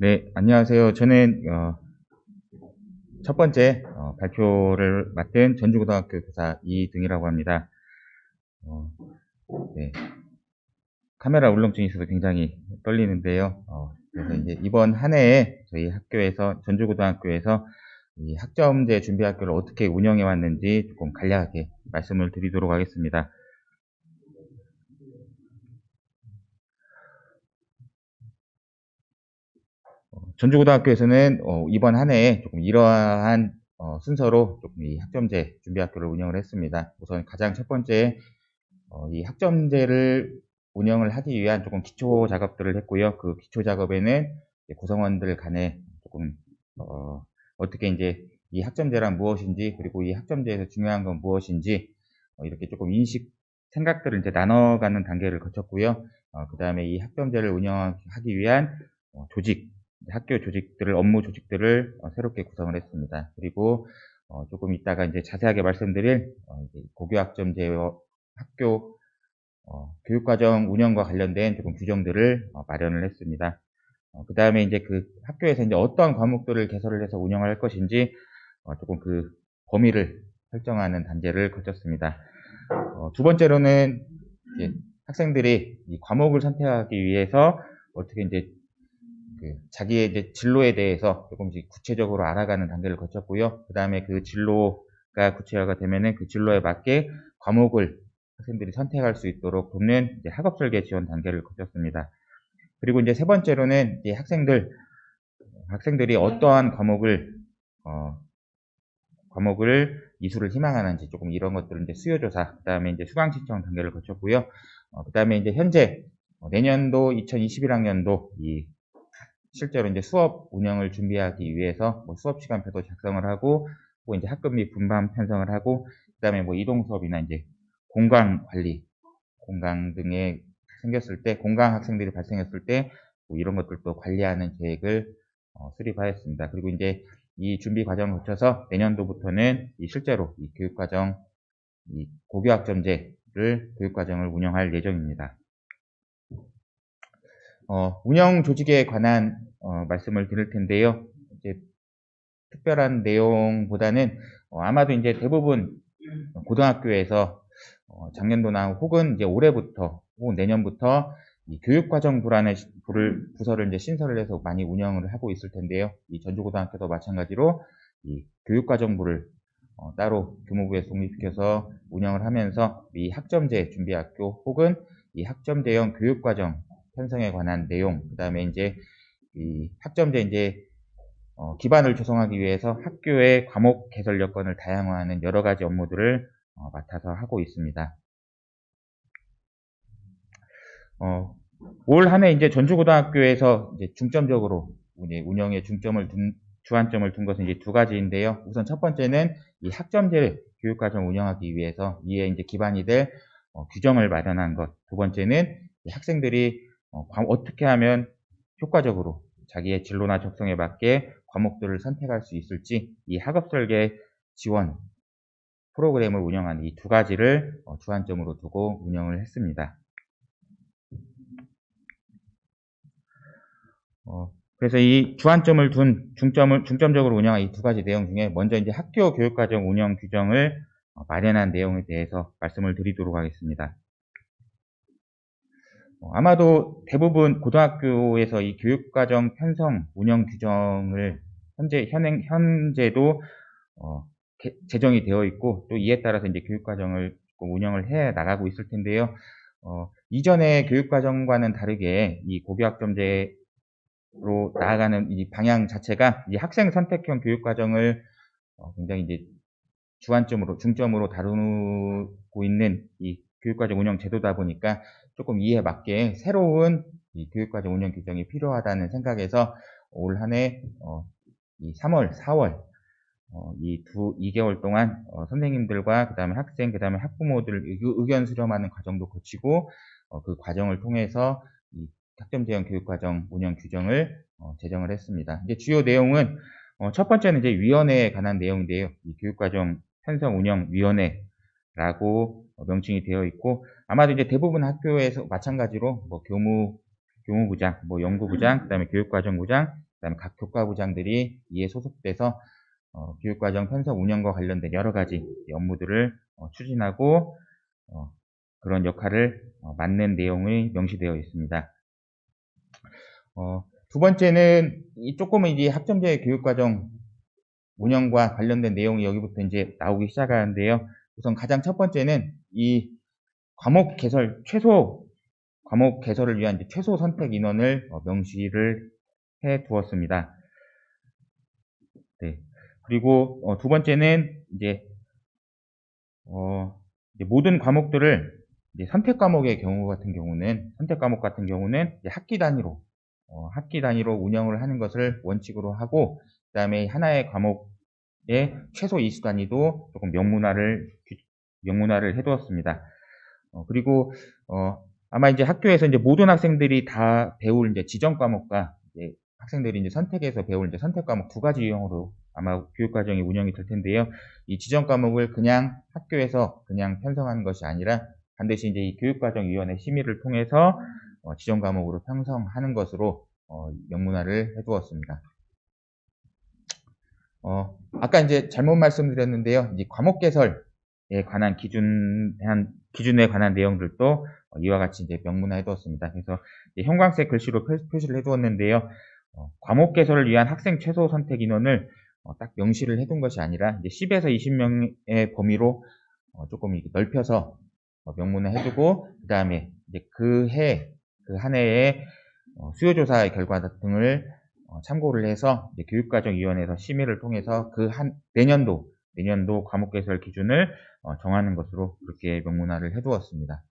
네, 안녕하세요. 저는 첫 번째 발표를 맡은 전주고등학교 교사 이등이라고 합니다. 어, 네, 카메라 울렁증이 있어서 굉장히 떨리는데요. 그래서 이제 이번 한 해에 저희 학교에서 전주고등학교에서 이 학점제 준비학교를 어떻게 운영해 왔는지 조금 간략하게 말씀을 드리도록 하겠습니다. 전주고등학교에서는 이번 한 해에 조금 이러한 순서로 조금 이 학점제 준비학교를 운영을 했습니다. 우선 가장 첫 번째 이 학점제를 운영을 하기 위한 조금 기초 작업들을 했고요. 그 기초 작업에는 구성원들 간에 조금 어떻게 이제 이 학점제란 무엇인지, 그리고 이 학점제에서 중요한 건 무엇인지 이렇게 조금 인식 생각들을 이제 나눠가는 단계를 거쳤고요. 그 다음에 이 학점제를 운영하기 위한 조직, 학교 조직들을, 업무 조직들을 새롭게 구성을 했습니다. 그리고 조금 이따가 이제 자세하게 말씀드릴 이제 고교학점제와 학교 교육과정 운영과 관련된 조금 규정들을 마련을 했습니다. 그 다음에 이제 그 학교에서 이제 어떠한 과목들을 개설을 해서 운영할 것인지 조금 그 범위를 설정하는 단계를 거쳤습니다. 두 번째로는 이제 학생들이 이 과목을 선택하기 위해서 어떻게 이제 그 자기의 이제 진로에 대해서 조금씩 구체적으로 알아가는 단계를 거쳤고요. 그 다음에 그 진로가 구체화가 되면은 그 진로에 맞게 과목을 학생들이 선택할 수 있도록 돕는 이제 학업 설계 지원 단계를 거쳤습니다. 그리고 이제 세 번째로는 이제 학생들이 어떠한 과목을 이수를 희망하는지 조금 이런 것들을 이제 수요조사, 그 다음에 이제 수강 신청 단계를 거쳤고요. 그 다음에 이제 현재 내년도 2021학년도 이 실제로 이제 수업 운영을 준비하기 위해서 뭐 수업 시간표도 작성을 하고, 뭐 이제 학급비 분반 편성을 하고, 그다음에 뭐 이동 수업이나 이제 공강 관리, 공강 등에 생겼을 때, 공강 학생들이 발생했을 때 뭐 이런 것들도 관리하는 계획을 수립하였습니다. 그리고 이제 이 준비 과정을 거쳐서 내년도부터는 이 실제로 이 교육과정, 이 고교학점제를 교육과정을 운영할 예정입니다. 운영 조직에 관한 말씀을 드릴 텐데요. 이제 특별한 내용보다는 아마도 이제 대부분 고등학교에서 작년도나 혹은 이제 올해부터 혹은 내년부터 이 교육과정부라는 부서를 이제 신설을 해서 많이 운영을 하고 있을 텐데요. 이 전주고등학교도 마찬가지로 이 교육과정부를 따로 교무부에 독립시켜서 운영을 하면서 이 학점제 준비학교 혹은 이 학점제형 교육과정 편성에 관한 내용, 그 다음에 이제 이 학점제 이제 기반을 조성하기 위해서 학교의 과목 개설 여건을 다양화하는 여러 가지 업무들을 맡아서 하고 있습니다. 올 한 해 이제 전주고등학교에서 이제 중점적으로 이제 운영에 주안점을 둔 것은 이제 두 가지인데요. 우선 첫 번째는 이 학점제 교육과정 운영하기 위해서 이에 이제 기반이 될 규정을 마련한 것. 두 번째는 학생들이 어떻게 하면 효과적으로 자기의 진로나 적성에 맞게 과목들을 선택할 수 있을지 이 학업 설계 지원 프로그램을 운영하는 이 두 가지를 주안점으로 두고 운영을 했습니다. 그래서 이 주안점을 둔 중점적으로 운영한 이 두 가지 내용 중에 먼저 이제 학교 교육과정 운영 규정을 마련한 내용에 대해서 말씀을 드리도록 하겠습니다. 아마도 대부분 고등학교에서 이 교육과정 편성 운영 규정을 현재도 제정이 되어 있고, 또 이에 따라서 이제 교육과정을 운영을 해 나가고 있을 텐데요. 이전의 교육과정과는 다르게 이 고교학점제로 나아가는 이 방향 자체가 이 학생 선택형 교육과정을 굉장히 이제 중점으로 다루고 있는 이 교육과정 운영 제도다 보니까 조금 이에 맞게 새로운 이 교육과정 운영 규정이 필요하다는 생각에서 올 한 해 이 3월, 4월 이 2개월 동안 선생님들과 그 다음에 학생, 그 다음에 학부모들 의견 수렴하는 과정도 거치고 그 과정을 통해서 이 학점제형 교육과정 운영 규정을 제정을 했습니다. 이제 주요 내용은 첫 번째는 이제 위원회에 관한 내용인데요. 이 교육과정 편성 운영 위원회라고 명칭이 되어 있고, 아마도 이제 대부분 학교에서 마찬가지로 뭐 교무부장, 뭐 연구부장, 그다음에 교육과정부장, 그다음에 각 교과부장들이 이에 소속돼서 교육과정 편성 운영과 관련된 여러 가지 업무들을 추진하고 그런 역할을 맡는 내용이 명시되어 있습니다. 두 번째는 조금은 이제 학점제 교육과정 운영과 관련된 내용이 여기부터 이제 나오기 시작하는데요. 우선 가장 첫 번째는 이 최소 과목 개설을 위한 이제 최소 선택 인원을 명시를 해 두었습니다. 네. 그리고 두 번째는 이제 모든 과목들을 이제 선택 과목 같은 경우는 이제 학기 단위로 운영을 하는 것을 원칙으로 하고, 그다음에 하나의 과목의 최소 이수 단위도 조금 명문화를 해두었습니다. 그리고 아마 이제 학교에서 이제 모든 학생들이 다 배울 이제 지정 과목과 이제 학생들이 이제 선택해서 배울 이제 선택 과목 두 가지 유형으로 아마 교육과정이 운영이 될 텐데요. 이 지정 과목을 그냥 학교에서 그냥 편성하는 것이 아니라 반드시 이제 이 교육과정위원회 심의를 통해서 지정 과목으로 편성하는 것으로 명문화를 해두었습니다. 아까 이제 잘못 말씀드렸는데요. 이제 과목 개설에 관한 기준에 관한 내용들도 이와 같이 이제 명문화해 두었습니다. 그래서 형광색 글씨로 표시를 해 두었는데요. 과목 개설을 위한 학생 최소 선택 인원을 딱 명시를 해 둔 것이 아니라 이제 10에서 20명의 범위로 조금 이렇게 넓혀서 명문화해 두고, 그 다음에 이제 그 한 해의 수요조사의 결과 등을 참고를 해서 이제 교육과정위원회에서 심의를 통해서 내년도 과목 개설 기준을 정하는 것으로 그렇게 명문화를 해두었습니다.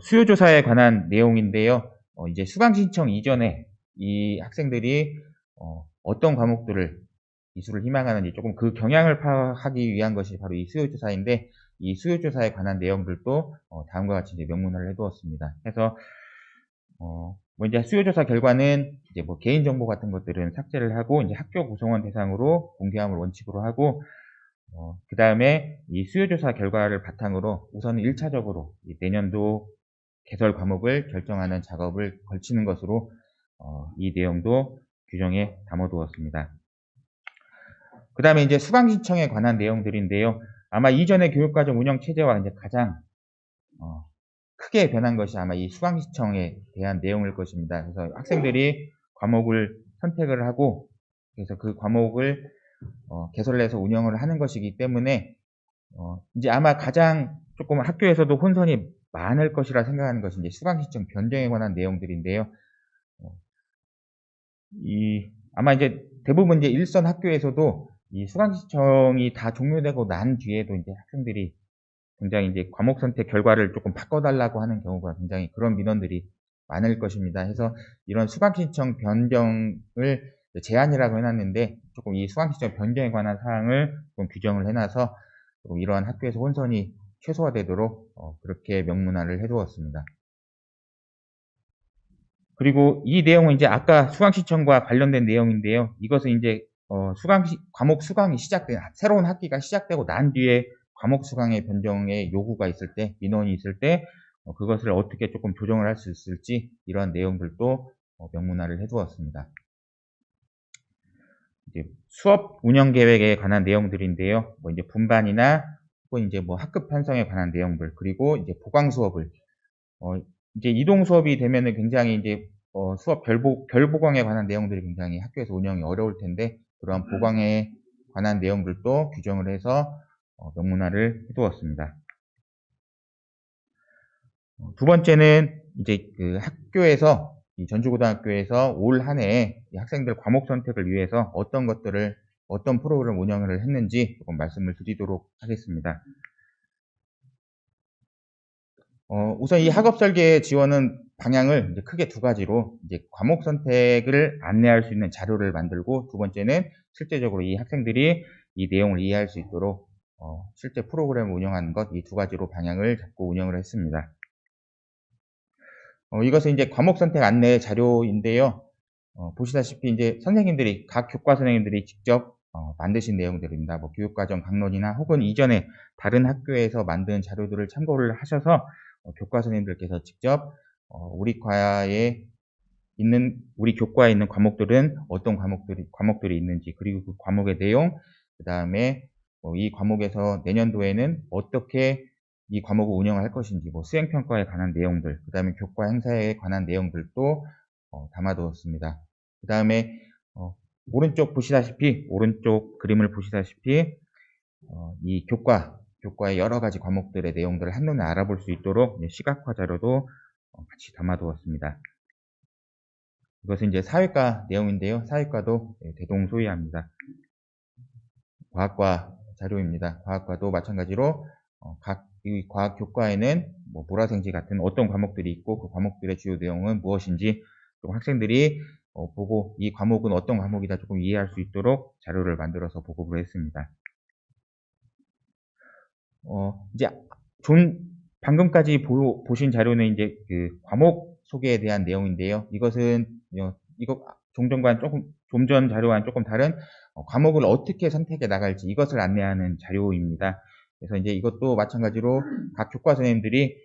수요조사에 관한 내용인데요. 이제 수강 신청 이전에 이 학생들이 어떤 과목들을 이수를 희망하는지 조금 그 경향을 파악하기 위한 것이 바로 이 수요조사인데, 이 수요조사에 관한 내용들도 다음과 같이 이제 명문화를 해두었습니다. 그래서 뭐 이제 수요조사 결과는 이제 뭐 개인정보 같은 것들은 삭제를 하고 이제 학교 구성원 대상으로 공개함을 원칙으로 하고, 그 다음에 이 수요조사 결과를 바탕으로 우선 1차적으로 내년도 개설 과목을 결정하는 작업을 걸치는 것으로 이 내용도 규정에 담아두었습니다. 그 다음에 이제 수강 신청에 관한 내용들인데요. 아마 이전의 교육과정 운영 체제와 이제 가장 크게 변한 것이 아마 이 수강 신청에 대한 내용일 것입니다. 그래서 학생들이 과목을 선택을 하고, 그래서 그 과목을 개설을 해서 운영을 하는 것이기 때문에 이제 아마 가장 조금 학교에서도 혼선이 많을 것이라 생각하는 것이 이제 수강 신청 변경에 관한 내용들인데요. 아마 이제 대부분 이제 일선 학교에서도 이 수강 신청이 다 종료되고 난 뒤에도 이제 학생들이 굉장히 이제 과목 선택 결과를 조금 바꿔달라고 하는 경우가 굉장히 그런 민원들이 많을 것입니다. 그래서 이런 수강 신청 변경을 제한이라고 해놨는데, 조금 이 수강 신청 변경에 관한 사항을 좀 규정을 해놔서 조금 이러한 학교에서 혼선이 최소화되도록 그렇게 명문화를 해두었습니다. 그리고 이 내용은 이제 아까 수강 신청과 관련된 내용인데요. 이것은 이제 과목 수강이 새로운 학기가 시작되고 난 뒤에 과목 수강의 변경의 요구가 있을 때, 민원이 있을 때 그것을 어떻게 조금 조정을 할 수 있을지, 이러한 내용들도 명문화를 해두었습니다. 이제 수업 운영 계획에 관한 내용들인데요. 뭐 이제 분반이나 혹은 이제 뭐 학급 편성에 관한 내용들, 그리고 이제 보강 수업을 이제 이동 수업이 되면은 굉장히 이제 수업 결보강에 관한 내용들이 굉장히 학교에서 운영이 어려울 텐데, 그러한 보강에 관한 내용들도 규정을 해서 명문화를 해두었습니다. 두 번째는 이제 그 학교에서, 이 전주고등학교에서 올 한 해에 학생들 과목 선택을 위해서 어떤 프로그램 운영을 했는지 조금 말씀을 드리도록 하겠습니다. 우선 이 학업 설계 지원은 방향을 이제 크게 두 가지로, 이제 과목 선택을 안내할 수 있는 자료를 만들고, 두 번째는 실제적으로 이 학생들이 이 내용을 이해할 수 있도록 실제 프로그램을 운영하는 것, 이 두 가지로 방향을 잡고 운영을 했습니다. 이것은 이제 과목 선택 안내 자료인데요. 보시다시피 이제 각 교과 선생님들이 직접 만드신 내용들입니다. 뭐 교육과정 강론이나 혹은 이전에 다른 학교에서 만든 자료들을 참고를 하셔서 교과 선생님들께서 직접 우리 과의 우리 교과에 있는 과목들은 어떤 과목들이 있는지, 그리고 그 과목의 내용, 그 다음에 이 과목에서 내년도에는 어떻게 이 과목을 운영할 것인지, 수행평가에 관한 내용들, 그 다음에 교과 행사에 관한 내용들도 담아두었습니다. 그 다음에 오른쪽 그림을 보시다시피 이 교과의 여러 가지 과목들의 내용들을 한눈에 알아볼 수 있도록 시각화 자료도 같이 담아두었습니다. 이것은 이제 사회과 내용인데요. 사회과도 대동소이합니다. 과학과 자료입니다. 과학과도 마찬가지로 이 과학 교과에는 물화생지 같은 어떤 과목들이 있고 그 과목들의 주요 내용은 무엇인지 좀 학생들이 보고 이 과목은 어떤 과목이다 조금 이해할 수 있도록 자료를 만들어서 보급을 했습니다. 이제 방금까지 보신 자료는 이제 그 과목 소개에 대한 내용인데요. 이것은 이거 좀 전 자료와는 조금 다른 과목을 어떻게 선택해 나갈지 이것을 안내하는 자료입니다. 그래서 이제 이것도 마찬가지로 각 교과 선생님들이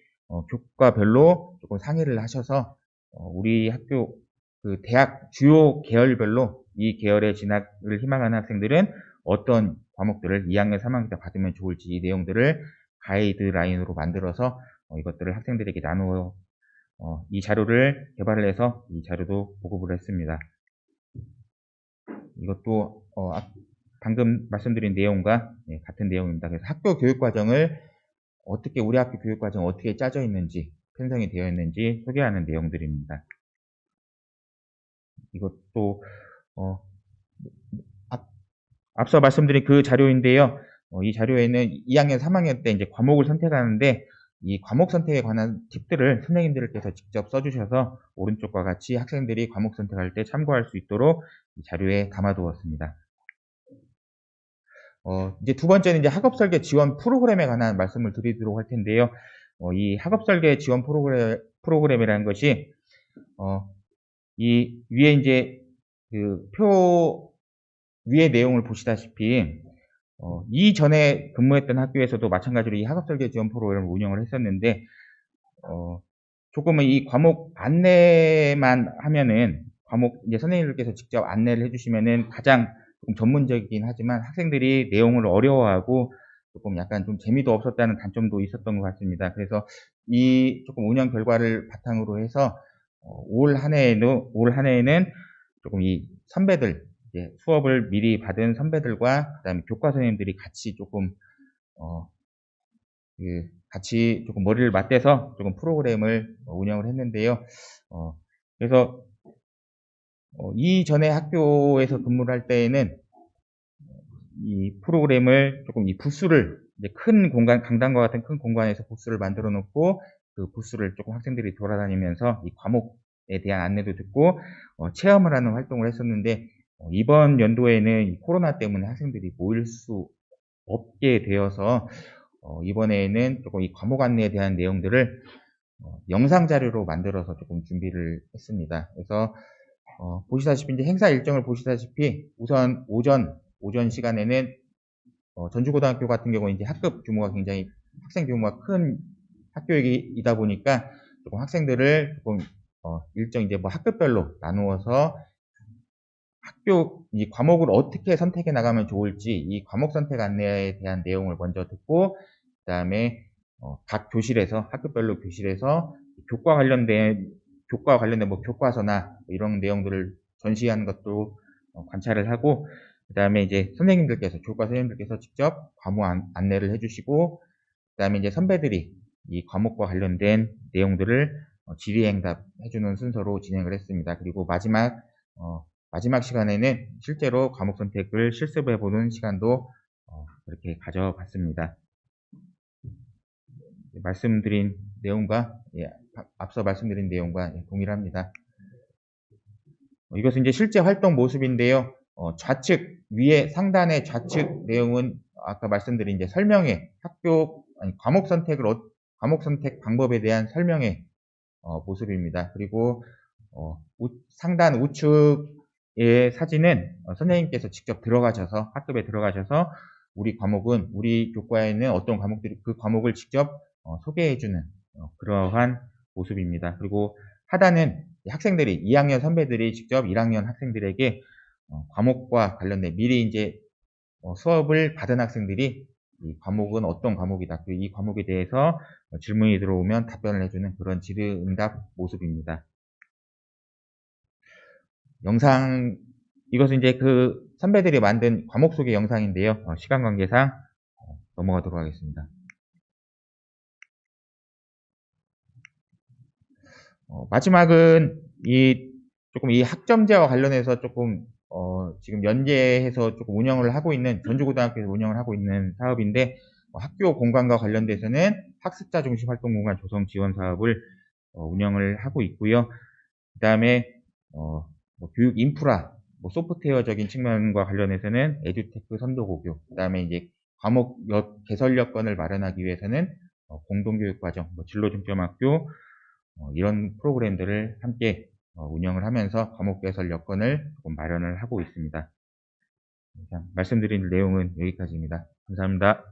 교과별로 조금 상의를 하셔서 우리 학교 그 대학 주요 계열별로 이 계열에 진학을 희망하는 학생들은 어떤 과목들을 2학년, 3학년 때 받으면 좋을지 이 내용들을 가이드라인으로 만들어서 이것들을 학생들에게 나누어 이 자료를 개발을 해서 이 자료도 보급을 했습니다. 이것도 방금 말씀드린 내용과 같은 내용입니다. 그래서 학교 교육과정을 우리 학교 교육과정이 어떻게 짜져 있는지, 편성이 되어 있는지 소개하는 내용들입니다. 이것도 앞서 말씀드린 그 자료인데요. 이 자료에는 2학년, 3학년 때 이제 과목을 선택하는데 이 과목 선택에 관한 팁들을 선생님들께서 직접 써주셔서 오른쪽과 같이 학생들이 과목 선택할 때 참고할 수 있도록 이 자료에 담아두었습니다. 이제 두 번째는 이제 학업설계 지원 프로그램에 관한 말씀을 드리도록 할 텐데요. 이 학업설계 지원 프로그램이라는 것이 이 위에 이제 그 위의 내용을 보시다시피 이전에 근무했던 학교에서도 마찬가지로 이 학업설계 지원 프로그램을 운영을 했었는데 조금은 이 과목 안내만 하면은 이제 선생님들께서 직접 안내를 해주시면은 가장 좀 전문적이긴 하지만 학생들이 내용을 어려워하고 조금 약간 좀 재미도 없었다는 단점도 있었던 것 같습니다. 그래서 이 조금 운영 결과를 바탕으로 해서 올 한 해에는 조금 이 선배들 수업을 미리 받은 선배들과 그다음에 교과 선생님들이 같이 조금 같이 조금 머리를 맞대서 조금 프로그램을 운영을 했는데요. 그래서 이전에 학교에서 근무를 할 때에는 이 프로그램을 조금 이 부스를 이제 큰 공간, 강당과 같은 큰 공간에서 부스를 만들어 놓고 그 부스를 조금 학생들이 돌아다니면서 이 과목에 대한 안내도 듣고 체험을 하는 활동을 했었는데 이번 연도에는 코로나 때문에 학생들이 모일 수 없게 되어서 이번에는 조금 이 과목 안내에 대한 내용들을 영상 자료로 만들어서 조금 준비를 했습니다. 그래서 보시다시피 이제 행사 일정을 보시다시피 우선 오전 시간에는 전주고등학교 같은 경우는 이제 학생 규모가 큰 학교이다 보니까 조금 학생들을 조금 일정 이제 학급별로 나누어서 이 과목을 어떻게 선택해 나가면 좋을지 이 과목 선택 안내에 대한 내용을 먼저 듣고 그 다음에 각 학급별로 교실에서 교과 관련된 교과서나 이런 내용들을 전시하는 것도 관찰을 하고 그 다음에 이제 교과 선생님들께서 직접 과목 안내를 해주시고 그 다음에 이제 선배들이 이 과목과 관련된 내용들을 질의응답 해주는 순서로 진행을 했습니다. 그리고 마지막 시간에는 실제로 과목 선택을 실습해보는 시간도 그렇게 가져봤습니다. 앞서 말씀드린 내용과 동일합니다. 이것은 이제 실제 활동 모습인데요. 상단의 좌측 내용은 아까 말씀드린 이제 과목 선택 방법에 대한 설명의 모습입니다. 그리고 상단 우측의 사진은 선생님께서 직접 학급에 들어가셔서 우리 교과에는 어떤 과목들이 그 과목을 직접 소개해주는 그러한 모습입니다. 그리고 하단은 학생들이 2학년 선배들이 직접 1학년 학생들에게 과목과 관련된 미리 이제 수업을 받은 학생들이 이 과목은 어떤 과목이다. 이 과목에 대해서 질문이 들어오면 답변을 해주는 그런 질의응답 모습입니다. 영상, 이것은 이제 그 선배들이 만든 과목 소개 영상인데요. 시간 관계상 넘어가도록 하겠습니다. 마지막은 조금 이 학점제와 관련해서 조금 지금 연계해서 조금 운영을 하고 있는 전주고등학교에서 운영을 하고 있는 사업인데 학교 공간과 관련돼서는 학습자 중심 활동 공간 조성 지원 사업을 운영을 하고 있고요. 그 다음에 뭐 교육 인프라, 뭐 소프트웨어적인 측면과 관련해서는 에듀테크 선도고교, 그 다음에 이제 과목 개설 여건을 마련하기 위해서는 공동교육과정, 뭐 진로중점학교 이런 프로그램들을 함께 운영을 하면서 과목 개설 여건을 조금 마련을 하고 있습니다. 말씀드린 내용은 여기까지입니다. 감사합니다.